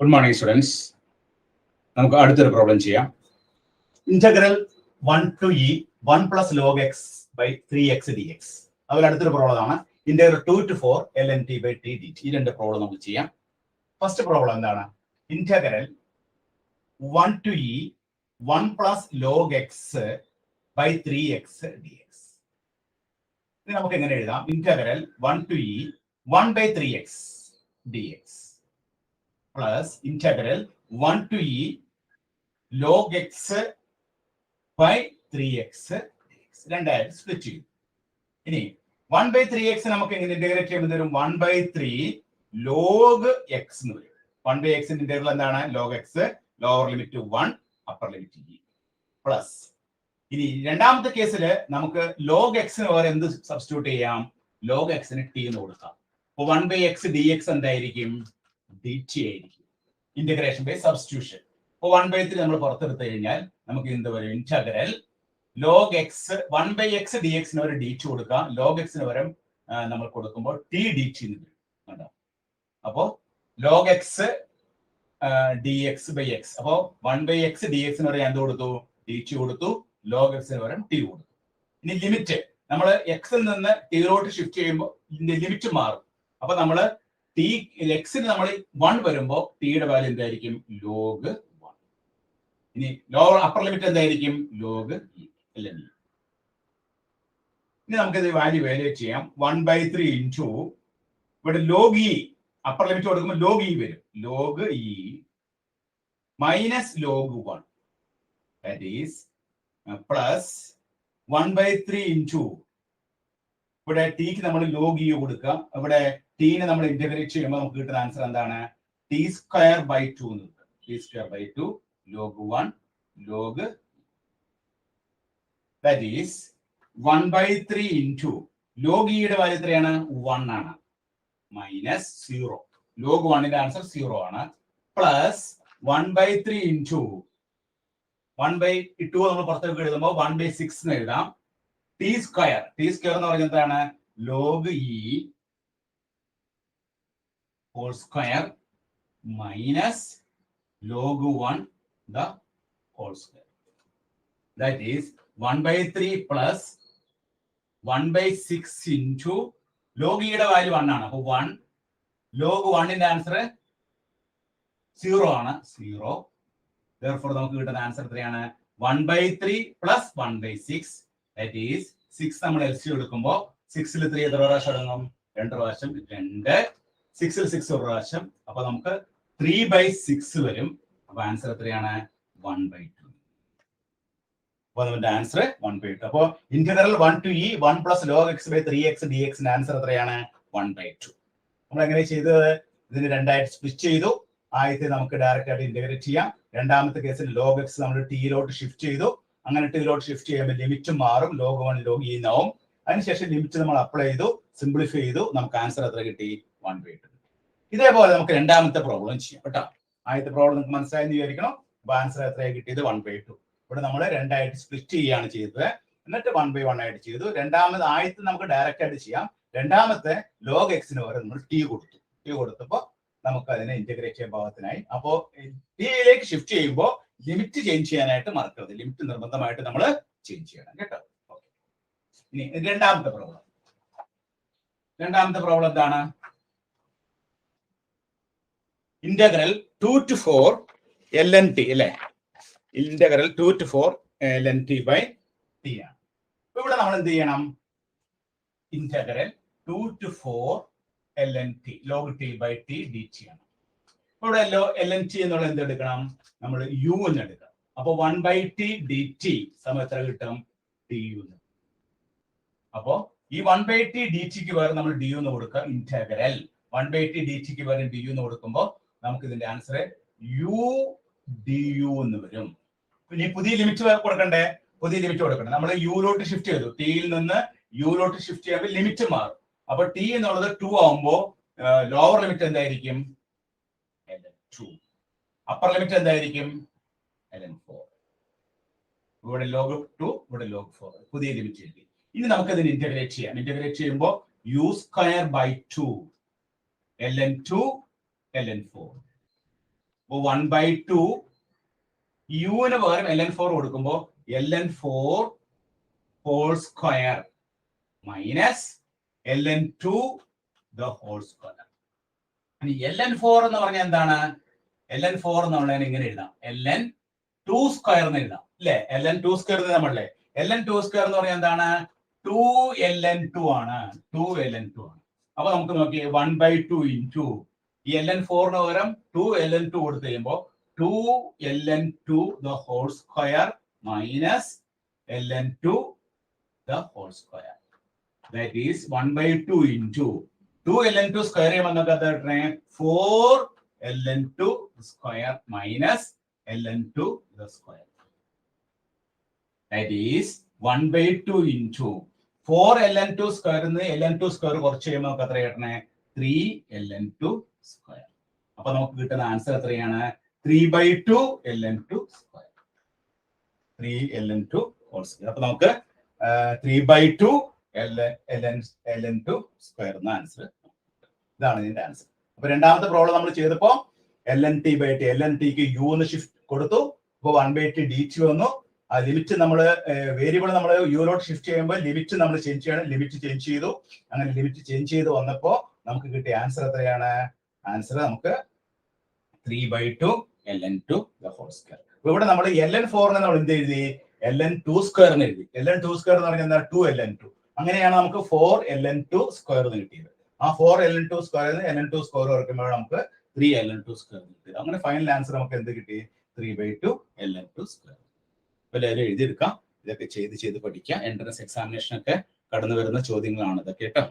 Good morning, students. നമുക്ക് അടുത്തൊരു problem ചെയ്യാം. Integral 1 to e 1 plus log x by 3x dx. അതുപോലെ അടുത്തൊരു പ്രോബ്ലം ആണ് integral 2 to 4 ln t by t dt. ഈ രണ്ട് പ്രോബ്ലം നമുക്ക് ചെയ്യാം. ഫസ്റ്റ് പ്രോബ്ലം എന്താണ്? Integral 1 to e 1 plus log x by 3x dx. ഇത് നമുക്ക് എങ്ങനെ എഴുതാം? Integral 1 to e 1 by 3x dx plus integral 1 to e log x by 3x dx. രണ്ടായിട്ട് സ്പ്ലിറ്റ് ചെയ്യും. ഇനി 1 by 3x നമുക്ക് എങ്ങനെ ഇന്റഗ്രേറ്റ് ചെയ്യുമ്പോൾ തരും? 1 by 3 log x എന്ന് വരും. 1 by x ഇന്റഗ്രൽ എന്താണ്? log x, lower limit 1, upper limit e plus. ഇനി രണ്ടാമത്തെ കേസിൽ നമുക്ക് log x ന് വേറെ എന്ത് സബ്സ്റ്റിറ്റ്യൂട്ട് ചെയ്യാം? log x ന് t എന്ന് കൊടുക്കാം. അപ്പോൾ 1 by x dx എന്തായിരിക്കും? dt ആയിരിക്കും. Integration by substitution. അപ്പോൾ 1 by 3 നമ്മൾ പുറത്തെടുത്ത് കഴിഞ്ഞാൽ നമുക്ക് എന്ത് വരും? Integral log x 1 by x dx ന് ഒരു dt കൊടുക്കാം. log x ന് പകരം നമ്മൾ കൊടുക്കുമ്പോൾ t dt എന്ന് വരും. കണ്ടോ? അപ്പോൾ log x dx by x. അപ്പോൾ 1 by x dx ന് പകരം എന്ത് കൊടുത്തു? dt കൊടുത്തു. log x ന് പകരം t കൊടുത്തു. ഇനി ലിമിറ്റ് നമ്മൾ x ൽ നിന്ന് t ലോട്ട് ഷിഫ്റ്റ് ചെയ്യുമ്പോൾ ഇതിന്റെ ലിമിറ്റ് മാറും. അപ്പൊ നമ്മൾ ടി എക്സിന് നമ്മൾ 1 വരുമ്പോൾ ടിയുടെ വാല്യൂ എന്തായിരിക്കും? ലോഗ് 1. ഇനി ലോവർ അപ്പർ ലിമിറ്റ് എന്തായിരിക്കും? Log E. ഇനി നമുക്കിത് വാല്യൂ വാല്യൂവേറ്റ് ചെയ്യാം. 1 by 3 ഇൻറ്റു ഇവിടെ ലോഗ് ഇ, അപ്പർ ലിമിറ്റ് കൊടുക്കുമ്പോൾ ലോഗ് ഇ വരും. Log E minus log 1 that is plus 1 by 3 into ഇവിടെ ടിക്ക് നമ്മൾ ലോഗ് ഇ കൊടുക്കുക. ഇവിടെ ടീനെ നമ്മൾ ഇന്റഗ്രേറ്റ് ചെയ്യുമ്പോൾ നമുക്ക് കിട്ടുന്ന ആൻസർ എന്താണ്? ടി സ്ക്വയർ ബൈ 2 എന്ന് കിട്ടും. T square by 2 log 1 log that is 1 by 3 into log ഇയുടെ വാല്യൂ എത്രയാണ്? 1 ആണ്. മൈനസ് 0. ലോഗ് 1ന്റെ ആൻസർ 0 ആണ്. പ്ലസ് 1 by 3 ഇൻറ്റു 1 by 2 നമ്മൾ പുറത്തേക്ക് എഴുതുമ്പോൾ 1 by 6 എന്ന് എഴുതാം. ടി സ്ക്വയർ എന്ന് പറയുന്നത് എന്താണ്? Log e whole square minus log 1 the whole square that is 1 by 3 plus 1 by 6 into log ഇയുടെ വാല്യൂ 1 ആണ്. അപ്പോൾ 1 ലോഗ് 1ന്റെ ആൻസർ 0 ആണ്. 0. therefore നമുക്ക് കിട്ടുന്ന ആൻസർ എത്രയാണ്? 1 by 3 plus 1 by 6 that is 6 നമ്മൾ LCM എടുക്കുമ്പോൾ 6 ൽ 3 എത്ര പ്രാവശ്യം അടങ്ങും? 2 പ്രാവശ്യം. 2 6 ൽ 6 ഒരു പ്രാവശ്യം. അപ്പൊ നമുക്ക് 3 by 6 വരും. അപ്പൊ ആൻസർ എത്രയാണ്? 1 by 2. അപ്പൊ നമ്മുടെ ആൻസർ 1 by 2. അപ്പൊ integral 1 to e 1 plus log x by 3x dx ന്റെ ആൻസർ എത്രയാണ്? 1 by 2. നമ്മൾ എങ്ങനെ ചെയ്തത്? ഇതിന് രണ്ടായിട്ട് സ്പ്ലിറ്റ് ചെയ്തു. ആദ്യത്തെ നമുക്ക് ഡയറക്റ്റ് ആയിട്ട് ഇന്റഗ്രേറ്റ് ചെയ്യാം. രണ്ടാമത്തെ കേസിൽ log x നമ്മൾ t ലോട്ട് ഷിഫ്റ്റ് ചെയ്തു. അങ്ങനെ ടിലോട്ട് ഷിഫ്റ്റ് ചെയ്യുമ്പോൾ ലിമിറ്റ് മാറും. ലോഗ് 1 ലോഗ് ഇ എന്നാവും. അതിനുശേഷം ലിമിറ്റ് നമ്മൾ അപ്ലൈ ചെയ്തു, സിംപ്ലിഫൈ ചെയ്തു. നമുക്ക് ആൻസർ എത്ര കിട്ടി? 1 by 2. ഇതേപോലെ നമുക്ക് രണ്ടാമത്തെ പ്രോബ്ലം ചെയ്യാം കേട്ടോ. ആദ്യത്തെ പ്രോബ്ലം നിങ്ങൾക്ക് മനസ്സിലായെന്ന് വിചാരിക്കണം. അപ്പൊ ആൻസർ എത്രയാണ് കിട്ടിയത്? 1 by 2. ഇവിടെ നമ്മൾ രണ്ടായിട്ട് സ്പ്ലിറ്റ് ചെയ്യുകയാണ് ചെയ്തത്. എന്നിട്ട് 1 by 1 ആയിട്ട് ചെയ്തു. രണ്ടാമത് ആദ്യത്തെ നമുക്ക് ഡയറക്റ്റ് ആയിട്ട് ചെയ്യാം. രണ്ടാമത്തെ ലോഗ് എക്സിന് വരെ നമ്മൾ ടി കൊടുത്തു. ടി കൊടുത്തപ്പോൾ നമുക്ക് അതിനെ ഇന്റഗ്രേറ്റ് ചെയ്യാൻ പാകത്തിനായി. അപ്പോ ടിയിലേക്ക് ഷിഫ്റ്റ് ചെയ്യുമ്പോൾ ലിമിറ്റ് ചേഞ്ച് ചെയ്യാനായിട്ട് മറക്കരുത്. ലിമിറ്റ് നിർബന്ധമായിട്ട് നമ്മൾ ചേഞ്ച് ചെയ്യണം കേട്ടോ. ഇനി രണ്ടാമത്തെ പ്രോബ്ലം എന്താണ്? ഇന്റഗ്രൽ 2 to 4 ln t അല്ലെ? Integral 2 to 4 ln t by t ആണ്. ഇവിടെ നമ്മൾ എന്ത് ചെയ്യണം? Integral 2 to 4 ln t log t by t dt ആണ്. ഇവിടെ ln t എന്നുള്ള എന്ത് എടുക്കണം? നമ്മൾ u എന്ന് എടുക്കാം. അപ്പൊ 1 by t dt സമയം എത്ര കിട്ടും? du. അപ്പോ ഈ 1 by t dt ക്ക് പകരം നമ്മൾ du എന്ന് കൊടുക്കുക. ഇന്റഗ്രൽ 1 by t dt ക്ക് പകരം du എന്ന് കൊടുക്കുമ്പോൾ നമുക്ക് ഇതിന്റെ ആൻസർ u du എന്ന് വരും. ഇനി പുതിയ ലിമിറ്റ് കൊടുക്കണ്ടേ? പുതിയ ലിമിറ്റ് കൊടുക്കണ്ടേ? നമ്മൾ u ലോട്ട് ഷിഫ്റ്റ് ചെയ്തു. ടിയിൽ നിന്ന് u ലോട്ട് ഷിഫ്റ്റ് ചെയ്യുമ്പോൾ ലിമിറ്റ് മാറും. അപ്പൊ t എന്നുള്ളത് 2 ആവുമ്പോൾ ലോവർ ലിമിറ്റ് എന്തായിരിക്കും? ln2. അപ്പർ ലിമിറ്റ് എന്തായിരിക്കും? ln4. ഇവിടെ ലോഗ് 2, ഇവിടെ ലോഗ് 4. പുതിയ ലിമിറ്റ് എഴുതി. ഇനി നമുക്ക് ഇതിന് ഇന്റഗ്രേറ്റ് ചെയ്യാം. ഇന്റഗ്രേറ്റ് ചെയ്യുമ്പോൾ u square by 2 ln2 ln4 അപ്പൊ 1/2 യുവിന് പകരം ln4 കൊടുക്കുമ്പോൾ ln4 whole square minus ln2 the whole square. ഇനി ln4 എന്ന് പറഞ്ഞാൽ എന്താണ്? ln4 എന്നുള്ളതിനെ ഇങ്ങനെ എഴുതാം, ln2 സ്ക്വയർ എന്ന് എഴുതാം അല്ലെ? ln2 സ്ക്വയർ നമ്മളല്ലേ? ln2 സ്ക്വയർ എന്ന് പറഞ്ഞാൽ എന്താണ്? 2ln2 ആണ്. 2ln2 ആണ്. അപ്പൊ നമുക്ക് നോക്കി 1/2 ഇൻറ്റു ഈ ln4 പകരം 2ln2 കൊടുത്തു കഴിയുമ്പോൾ 2ln2 the whole square minus ln2 the whole square. That is 1/2 into 2ln2 square ചെയ്യുമ്പോൾ നമുക്ക് 4ln2 square minus ln2 the square. That is 1/2 into 4ln2 square ln2 square കുറച്ച് കഴിയുമ്പോൾ നമുക്ക് എത്ര കിട്ടണേ? 3ln2 square. അപ്പൊ നമുക്ക് കിട്ടുന്ന ആൻസർ എത്രയാണ്? 3/2 ln2 square. 3ln2 whole square. അപ്പൊ നമുക്ക് 3/2 ln2 സ്ക്വയർ എന്ന ആൻസർ. ഇതാണ് ഇതിന്റെ ആൻസർ. അപ്പൊ രണ്ടാമത്തെ പ്രോബ്ലം നമ്മൾ ചെയ്തപ്പോ ln(t/t) ln(t)ക്ക് u എന്ന് ഷിഫ്റ്റ് കൊടുത്തു. അപ്പൊ 1/t dt വന്നു. ആ ലിമിറ്റ് നമ്മൾ വേരിയബിൾ നമ്മൾ യുലോട്ട് ഷിഫ്റ്റ് ചെയ്യുമ്പോൾ ലിമിറ്റ് നമ്മൾ ചേഞ്ച് ചെയ്യണം. ലിമിറ്റ് ചേഞ്ച് ചെയ്തു. അങ്ങനെ ലിമിറ്റ് ചേഞ്ച് ചെയ്ത് വന്നപ്പോ നമുക്ക് കിട്ടിയ ആൻസർ എത്രയാണ്? ആൻസർ നമുക്ക് 3/2 ln2 ദ ഹോൾ സ്ക്വയർ. അപ്പൊ ഇവിടെ നമ്മൾ ln4 നമ്മൾ എന്ത് എഴുതി? ln2 സ്ക്വയർ എന്ന് എഴുതി. ln2 സ്ക്വയർ എന്ന് പറഞ്ഞാൽ എന്താ? 2ln2. അങ്ങനെയാണ് നമുക്ക് 4ln2 സ്ക്വയർ എന്ന് കിട്ടിയത്. ആ 4ln2 സ്ക്വയർ ln2 സ്ക്വയർ ഓർക്കുമ്പോൾ നമുക്ക് 3ln2 സ്ക്വയർ കിട്ടിയത്. അങ്ങനെ ഫൈനൽ ആൻസർ നമുക്ക് എന്ത് കിട്ടി? 3/2 ln2 സ്ക്വയർ. എല്ലാവരും എഴുതിയെടുക്കാം. ഇതൊക്കെ ചെയ്ത് പഠിക്കാം. എൻട്രൻസ് എക്സാമിനേഷൻ ഒക്കെ കടന്നു വരുന്ന ചോദ്യങ്ങളാണ് ഇതൊക്കെ കേട്ടോ.